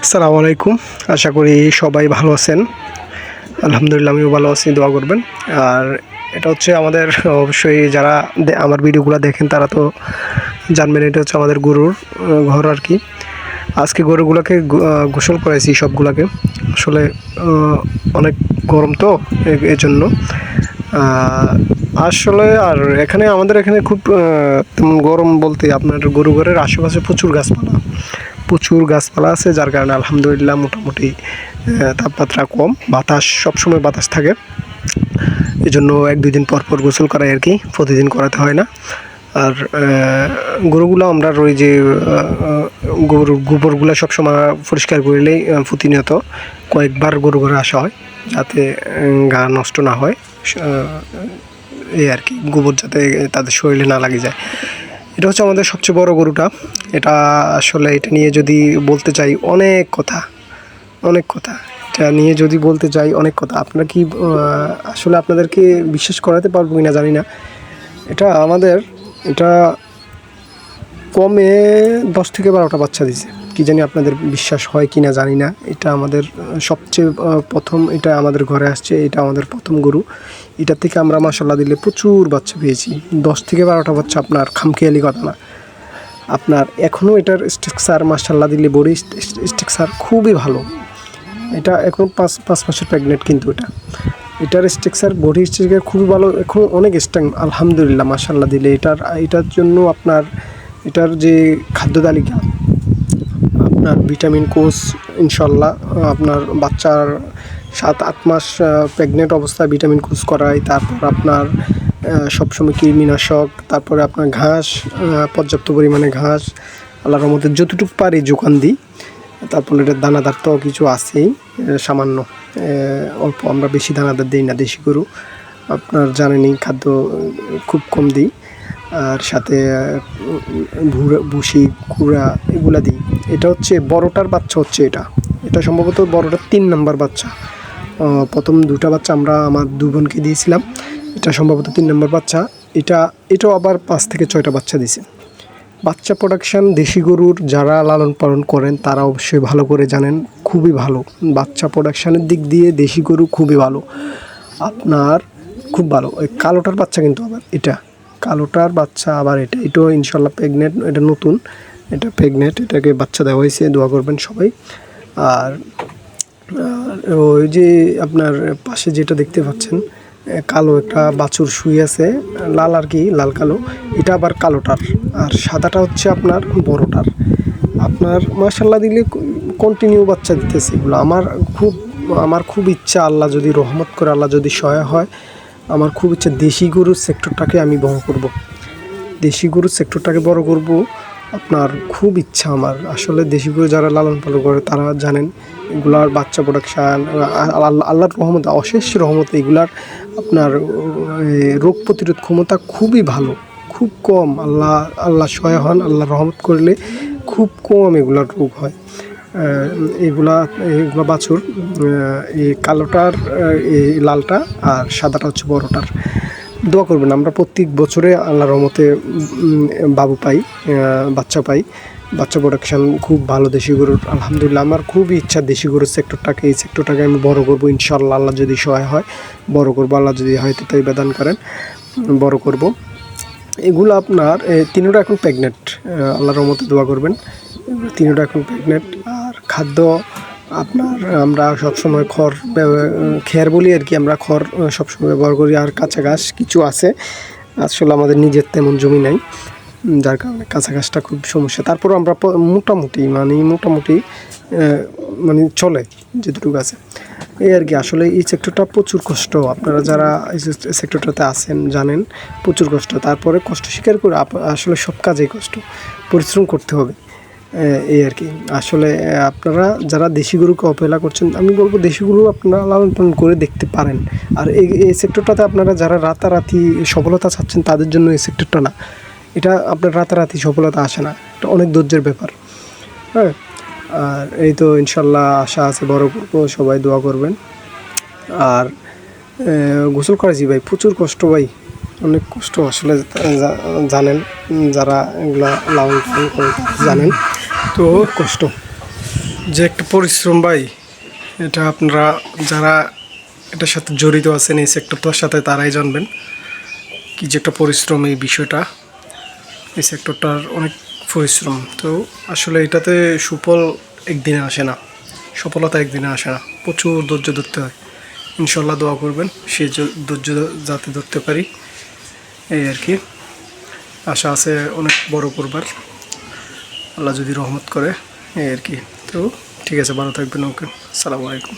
আসসালামু আলাইকুম। আশা করি সবাই ভালো আছেন। আলহামদুলিল্লাহ আমিও ভালো আছি, দোয়া করবেন। আর এটা হচ্ছে আমাদের অবশ্যই যারা আমার ভিডিওগুলো দেখেন তারা তো জানবেন, এটা হচ্ছে আমাদের গরুর ঘর আর কি। আজকে গরুগুলোকে গোসল করাইছি সবগুলোকে। আসলে অনেক গরম তো এজন্য আসলে। আর আমাদের এখানে খুব তেমন গরম বলতে আপনার গরু ঘরের আশেপাশে প্রচুর গাছপালা আছে, যার কারণে আলহামদুলিল্লাহ মোটামুটি তাপমাত্রা কম, বাতাস সবসময় বাতাস থাকে। এই জন্য 1-2 দিন পর পর গোসল করাই আর কি, প্রতিদিন করাতে হয় না। আর গরুগুলো আমরা ওই যে গরুর গোবরগুলো সবসময় পরিষ্কার করলেই প্রতিনিয়ত কয়েকবার গরু ঘরে আসা হয়, যাতে গা নষ্ট না হয়, এই আর কি, গোবর যাতে তাদের শরীরে না লাগে যায়। এটা হচ্ছে আমাদের সবচেয়ে বড় গরুটা। এটা আসলে এটা নিয়ে যদি বলতে চাই অনেক কথা, এটা নিয়ে যদি বলতে চাই অনেক কথা। আপনারা কি আসলে আপনাদেরকে বিশ্বাস করাতে পারবো কিনা জানি না। এটা কমে 10 থেকে 12টা বাচ্চা দিছে। কি জানি আপনাদের বিশ্বাস হয় কি না জানি না। এটা আমাদের সবচেয়ে প্রথম, এটা আমাদের ঘরে আসছে, এটা আমাদের প্রথম গরু। এটা থেকে আমরা মাশাআল্লাহ দিলে প্রচুর বাচ্চা পেয়েছি। 10 থেকে 12টা বাচ্চা আপনার খামখেয়ালি কথা না। আপনার এখনও এটার স্ট্রাকচার মাশাআল্লাহ দিলে বডি স্ট্রাকচার খুবই ভালো। এটা এখন 5 মাসের প্রেগনেন্ট, কিন্তু এটার স্ট্রাকচার, বডি স্ট্রাকচার খুবই ভালো, এখন অনেক স্ট্রং আলহামদুলিল্লাহ মাশাআল্লাহ দিলে। এটার জন্য আপনার এটার যে খাদ্য তালিকা, আপনার ভিটামিন কোর্স ইনশাল্লাহ আপনার বাচ্চার 7-8 মাস প্রেগনেন্ট অবস্থায় ভিটামিন কোর্স করায়। তারপর আপনার সবসময় কৃমিনাশক, তারপরে আপনার ঘাস, পর্যাপ্ত পরিমাণে ঘাস আল্লাহর রহমতে যতটুকু পারি যোগান দিই। তারপর এটার দানাদার তো কিছু আছেই, সামান্য অল্প, আমরা বেশি দানাদার দিই না, দেশি গরু আপনার জানেনই, খাদ্য খুব কম দিই। আর সাথে ভুসি, কুড়া এগুলা দিই। এটা হচ্ছে বড়টার বাচ্চা, হচ্ছে এটা সম্ভবত বড়টার 3 নাম্বার বাচ্চা। প্রথম 2টা বাচ্চা আমরা আমার 2 বোনকে দিয়েছিলাম, এটা সম্ভবত 3 নাম্বার বাচ্চা। এটাও আবার 5 থেকে 6টা বাচ্চা দিছে। বাচ্চা প্রোডাকশান দেশি গরুর যারা লালন পালন করেন তারা অবশ্যই ভালো করে জানেন, খুবই ভালো। বাচ্চা প্রোডাকশানের দিক দিয়ে দেশি গরু খুবই ভালো, আপনার খুব ভালো। ওই কালোটার বাচ্চা, কিন্তু আবার কালোটার বাচ্চা আবার এটাও ইনশাল্লাহ প্রেগনেন্ট। এটা নতুন, এটা প্রেগনেন্ট, এটাকে বাচ্চা দেওয়া হয়েছে, দোয়া করবেন সবাই। আর ওই যে আপনার পাশে যেটা দেখতে পাচ্ছেন কালো একটা বাছুর শুয়ে আছে, লাল আর কি, লাল কালো, এটা আবার কালোটার। আর সাদাটা হচ্ছে আপনার বড়টার। আপনার মাশাআল্লাহ দিলে কন্টিনিউ বাচ্চা দিতেছে এগুলো। আমার খুব ইচ্ছা, আল্লাহ যদি রহমত করে, আল্লাহ যদি সহায় হয়, আমার খুব ইচ্ছা দেশি গরুর সেক্টরটাকে আমি বড় করব। আপনার খুব ইচ্ছা আমার। আসলে দেশি গরু যারা লালন পালন করে তারা জানেন এগুলার বাচ্চা প্রোডাকশান আল্লাহর রহমতে, অশেষ রহমতে, এগুলার আপনার রোগ প্রতিরোধ ক্ষমতা খুবই ভালো, খুব কম। আল্লাহ সহায় হন, আল্লাহ রহমত করলে খুব কম এগুলার রোগ হয়। এগুলা বাছুর, এই কালোটার, এই লালটা, আর সাদাটা হচ্ছে বড়টার। দোয়া করবেন, আমরা প্রত্যেক বছরে আল্লাহর রহমতে বাচ্চা পাই। বাচ্চা প্রোডাকশান খুব ভালো দেশি গরুর আলহামদুলিল্লাহ। আমার খুবই ইচ্ছা দেশি গরুর এই সেক্টরটাকে আমি বড় করব ইনশাআল্লাহ। আল্লাহ যদি সহায় হয় বড় করব, আল্লাহ যদি হয়তো তাই বেদান করেন বড় করব। এগুলো আপনার 3টা এখন প্রেগনেন্ট, আল্লাহর রহমতে দোয়া করবেন। 3টা এখন প্রেগনেন্ট। আর খাদ্য আপনার আমরা সবসময় খের বলি আর কি, আমরা খড় সবসময় ব্যবহার করি। আর কাঁচা ঘাস কিছু আছে, আসলে আমাদের নিজের তেমন জমি নাই, যার কারণে কাঁচা ঘাসটা খুব সমস্যা। তারপরও আমরা মোটামুটি মানে চলে যেটুকু আছে, এই আর কি। আসলে এই সেক্টরটা প্রচুর কষ্ট, আপনারা যারা এই সেক্টরটাতে আছেন জানেন প্রচুর কষ্ট। তারপরে কষ্ট স্বীকার করে আসলে সব কাজেই কষ্ট, পরিশ্রম করতে হবে, এই আর কি। আসলে আপনারা যারা দেশি গরুকে অবহেলা করছেন, আমি বলবো দেশি গরু আপনারা লালন পালন করে দেখতে পারেন। আর এই সেক্টরটাতে আপনারা যারা রাতারাতি সফলতা চাচ্ছেন তাদের জন্য এই সেক্টরটা না। এটা আপনার রাতারাতি সফলতা আসে না, এটা অনেক ধৈর্যের ব্যাপার। হ্যাঁ, আর এই তো ইনশাল্লাহ আশা আছে বড় করবো, সবাই দোয়া করবেন। আর গোসল করেছি ভাই, প্রচুর কষ্ট ভাই, অনেক কষ্ট। আসলে জানেন, যারা এগুলা লালন পালন করে জানেন তো কষ্ট। যে একটা পরিশ্রম ভাই, এটা আপনারা যারা এটার সাথে জড়িত আছেন এই সেক্টরটার সাথে তারাই জানবেন কি যে একটা পরিশ্রম এই বিষয়টা। এই সেক্টরটার অনেক পরিশ্রম, তো আসলে এটাতে সুফল একদিনে আসে না, সফলতা একদিনে আসে না, প্রচুর ধৈর্য ধরতে হয়। ইনশাল্লাহ দোয়া করবেন সে ধৈর্য যাতে ধরতে পারি, এই আর কি। আশা আছে অনেক বড় করবার, আল্লাহ যদি রহমত করে, এই আর কি। তো ঠিক আছে, ভালো থাকবেন। ওকে, আসসালামু আলাইকুম।